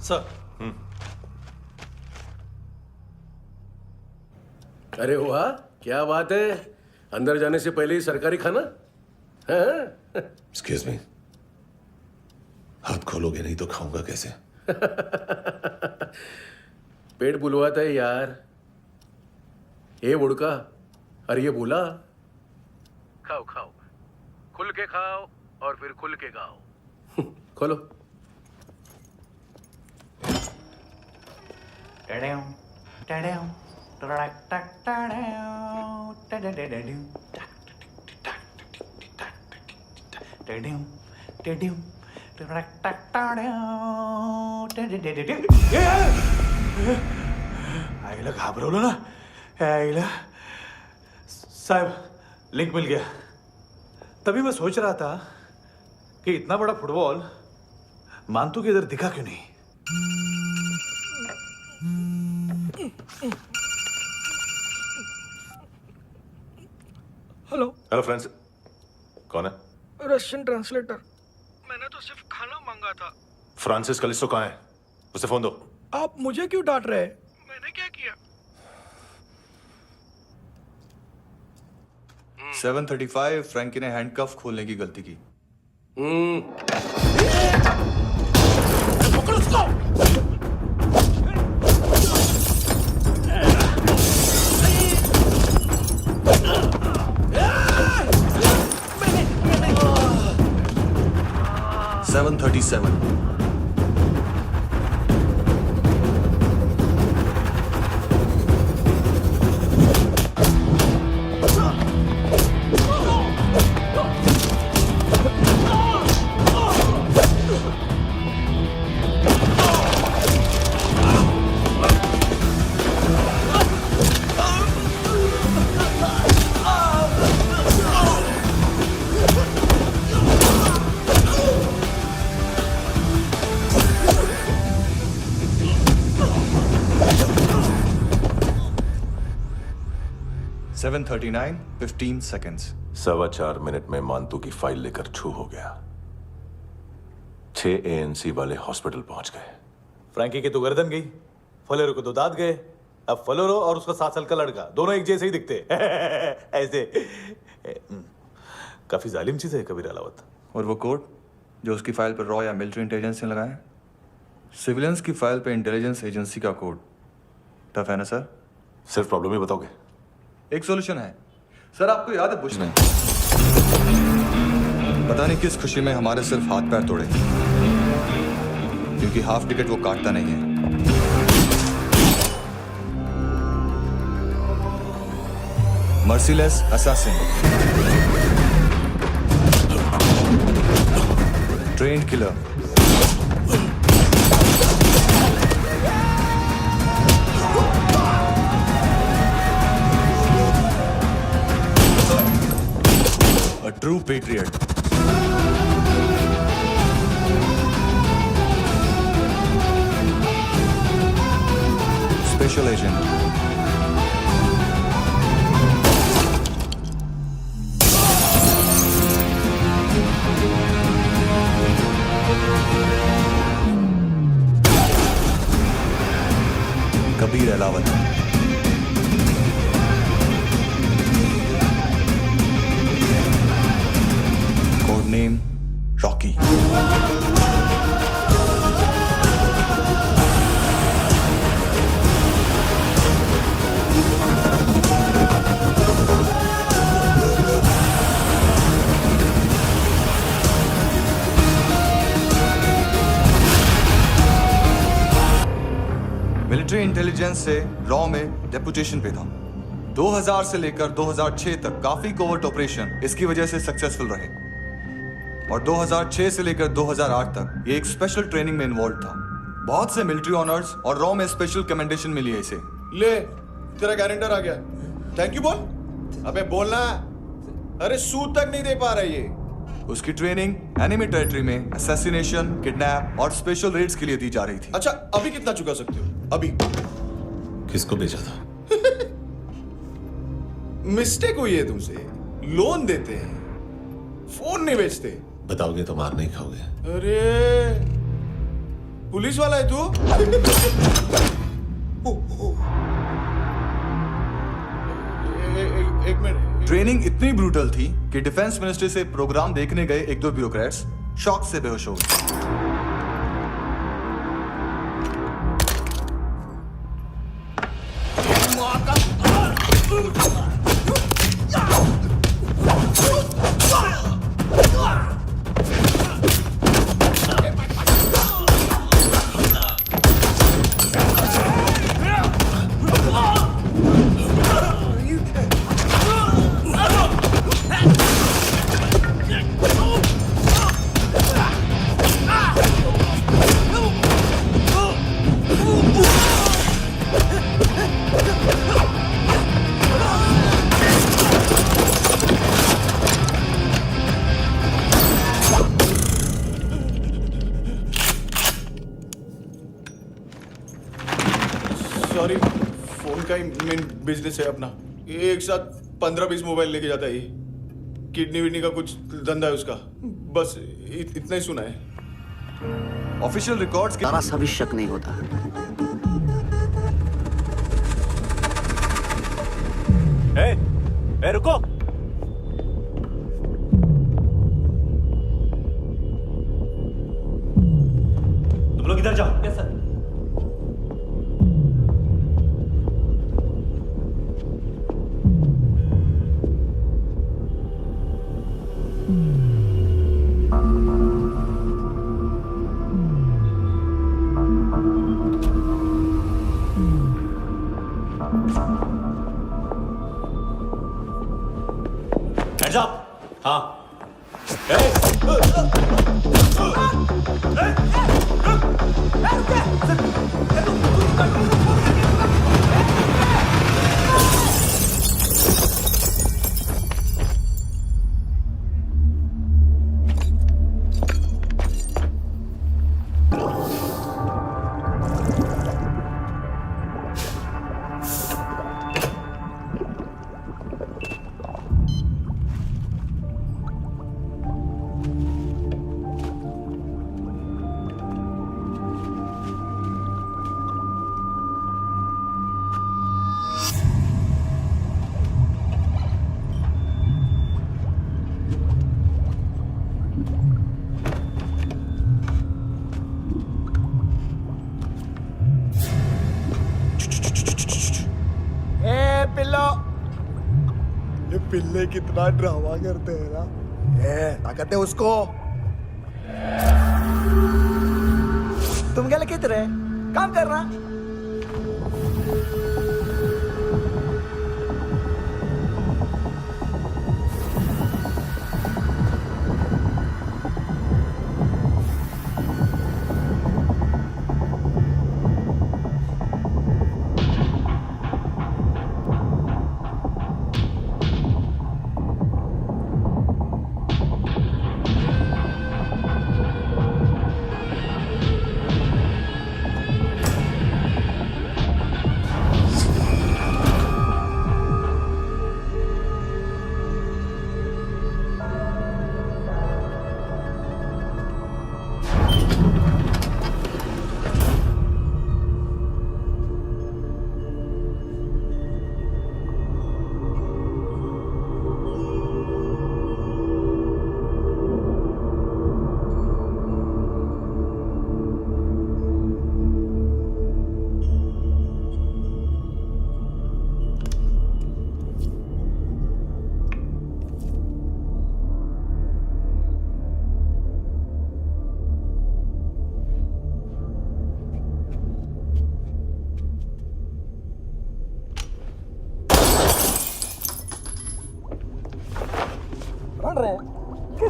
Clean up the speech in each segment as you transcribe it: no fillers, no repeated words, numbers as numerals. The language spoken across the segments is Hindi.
सर। अरे वाह, क्या बात है। अंदर जाने से पहले ही सरकारी खाना। एक्सक्यूज मी, हाथ खोलोगे नहीं तो खाऊंगा कैसे? पेट बुलवाता है यार। ये बुड़का, अरे ये बोला, खाओ खाओ, खुल के खाओ और फिर खुल के गाओ। खोलो। आईला घाबरवलं ना। आईला साहब, लिंक मिल गया। तभी मैं सोच रहा था कि इतना बड़ा फुटबॉल मानतू के इधर दिखा क्यों नहीं। हेलो। हेलो फ्रेंड्स, कौन है? Russian translator. मैंने तो सिर्फ खाना मांगा था। फ्रांसिस कलिस्टो कहाँ है? उसे फोन दो। आप मुझे क्यों डांट रहे हैं? मैंने क्या किया? 7:35 फ्रैंकी ने हैंडकफ खोलने की गलती की। पकड़ो उसको। मैंने 7:37 7:39 15 seconds। 4.25 मिनट में मानतू की फाइल लेकर छू हो गया। 6 ANC वाले हॉस्पिटल पहुंच गए। फ्रैंकी की तो गर्दन गई, फलेरो को तो दांत गए। अब फलेरो और उसका 7 साल का लड़का दोनों एक जैसे ही दिखते। ऐसे काफी जालिम चीज है कबीर अलावत। और वो कोड जो उसकी फाइल पर रॉ या मिलिट्री इंटेलिजेंस ने लगाया, सिविलियंस की फाइल पर इंटेलिजेंस एजेंसी का कोड। टफ है ना सर? सिर्फ प्रॉब्लम ही बताओगे? एक सॉल्यूशन है सर, आपको याद है बुश ने पता नहीं किस खुशी में हमारे सिर्फ हाथ पैर तोड़े, क्योंकि हाफ टिकट वो काटता नहीं है। Merciless assassin, trained killer, a true patriot। Special agent। Kabir Alawat. Name Rocky. Military intelligence से रॉ में डेपुटेशन पे था। 2000 से लेकर 2006 तक काफी कोवर्ट ऑपरेशन इसकी वजह से सक्सेसफुल रहे, और 2006 से लेकर 2008 तक ये एक स्पेशल ट्रेनिंग में इन्वॉल्व था। बहुत से मिलिट्री ऑनर्स और रॉ में स्पेशल कमेंडेशन मिली है इसे। ले, तेरा गारंटर आ गया। थैंक यू बोल। अबे बोलना। अरे सूद तक नहीं दे पा रहा ये। उसकी ट्रेनिंग एनिमी टेरिटरी में असैसिनेशन, किडनैप और स्पेशल रेड्स के लिए दी जा रही थी। अच्छा, अभी कितना चुका सकते हो? अभी किसको भेजा था? मिस्टेक हुई है तुमसे। लोन देते हैं, फोन नहीं बेचते। बताओगे तो मार नहीं खाओगे। अरे पुलिस वाला है तू? एक मिनट। ट्रेनिंग इतनी ब्रूटल थी कि डिफेंस मिनिस्ट्री से प्रोग्राम देखने गए एक दो ब्यूरोक्रेट्स शॉक से बेहोश हो गए। सॉरी, फोन का ही मेन बिजनेस है अपना। एक साथ 15-20 मोबाइल लेके जाता है ये। किडनी विडनी का कुछ धंधा है उसका। बस इतना ही सुना है। ऑफिशियल रिकॉर्ड्स के जरा सा भी शक नहीं होता। रुको। तुम लोग इधर जाओ। Yes sir. Hands up! हाँ। ये पिल्ले कितना ड्रामा करते हैं ना। ताकत है उसको। तुम क्या लिखित रहे? काम कर रहा।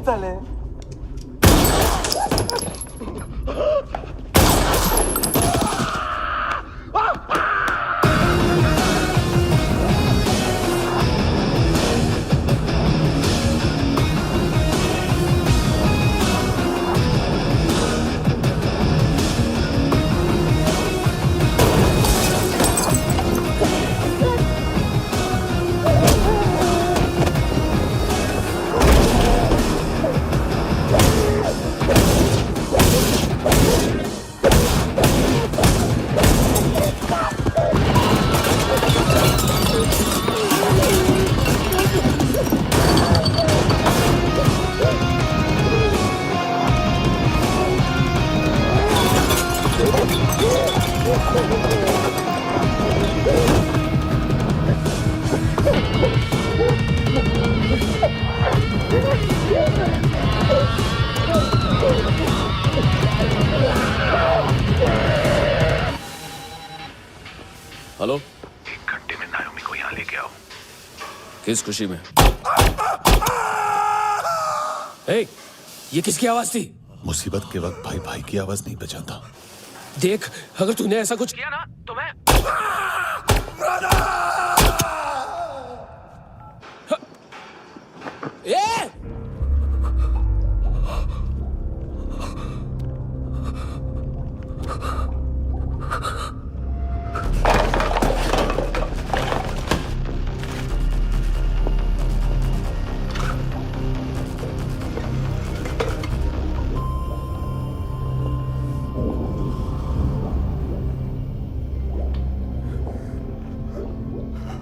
चले हेलो, 1 घंटे में नायोमी को यहाँ लेके आओ। किस खुशी में? ए, ये किसकी आवाज थी? मुसीबत के वक्त भाई भाई की आवाज नहीं बचाता। देख, अगर तूने ऐसा कुछ किया ना तो मैं ए!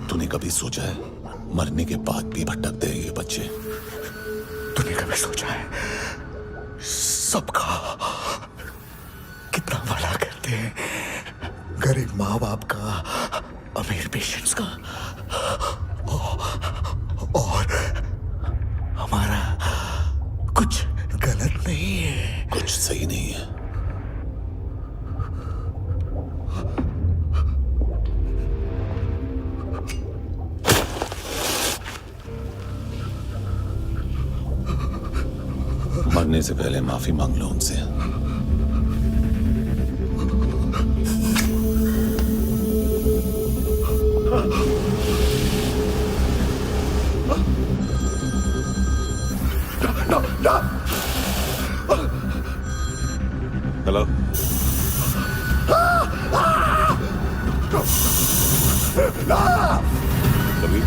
तूने कभी सोचा है मरने के बाद भी भटकते हैं ये बच्चे? तूने कभी सोचा है सबका कितना भला करते हैं? गरीब माँ बाप का, अमीर पेशेंट्स का, और हमारा कुछ गलत नहीं है। कुछ सही नहीं है। मरने से पहले माफी मांग लो उनसे। हेलो, कभी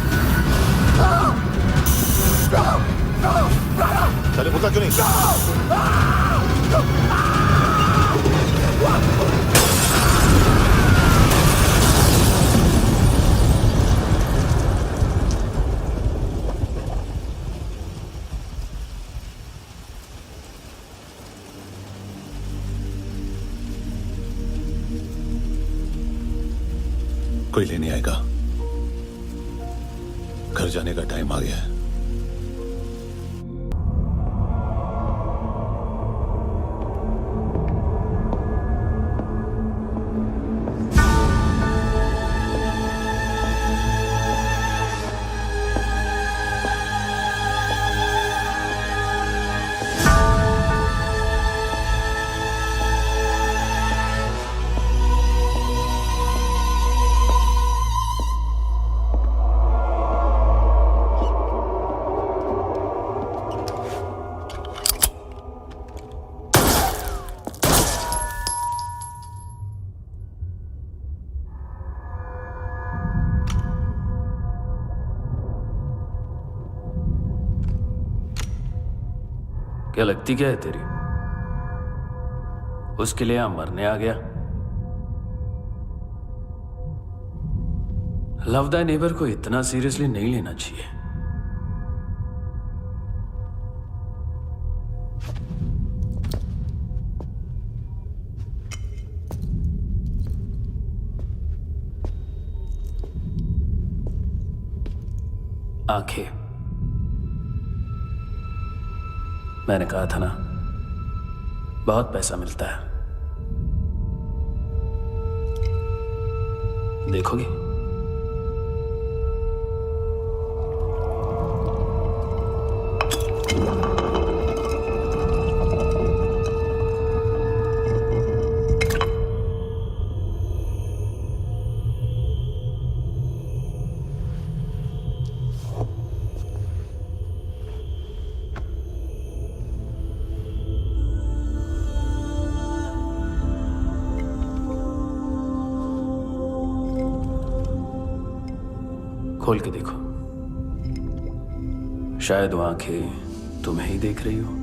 चले बोलता क्यों नहीं? कोई लेने आएगा। घर जाने का टाइम आ गया है। क्या लगती क्या है तेरी? उसके लिए यहां मरने आ गया? लव द नेबर को इतना सीरियसली नहीं लेना चाहिए। आंखें, मैंने कहा था ना, बहुत पैसा मिलता है। देखोगे? खोल के देखो, शायद वो आंखें तुम्हें ही देख रही हो।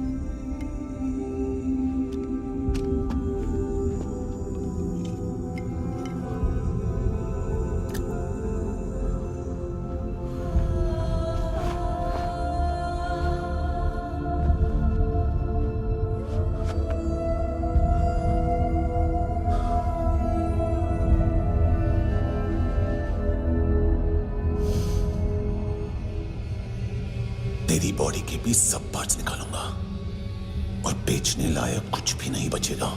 तेरी बॉडी के भी सब पार्ट्स निकालूंगा और बेचने लायक कुछ भी नहीं बचेगा।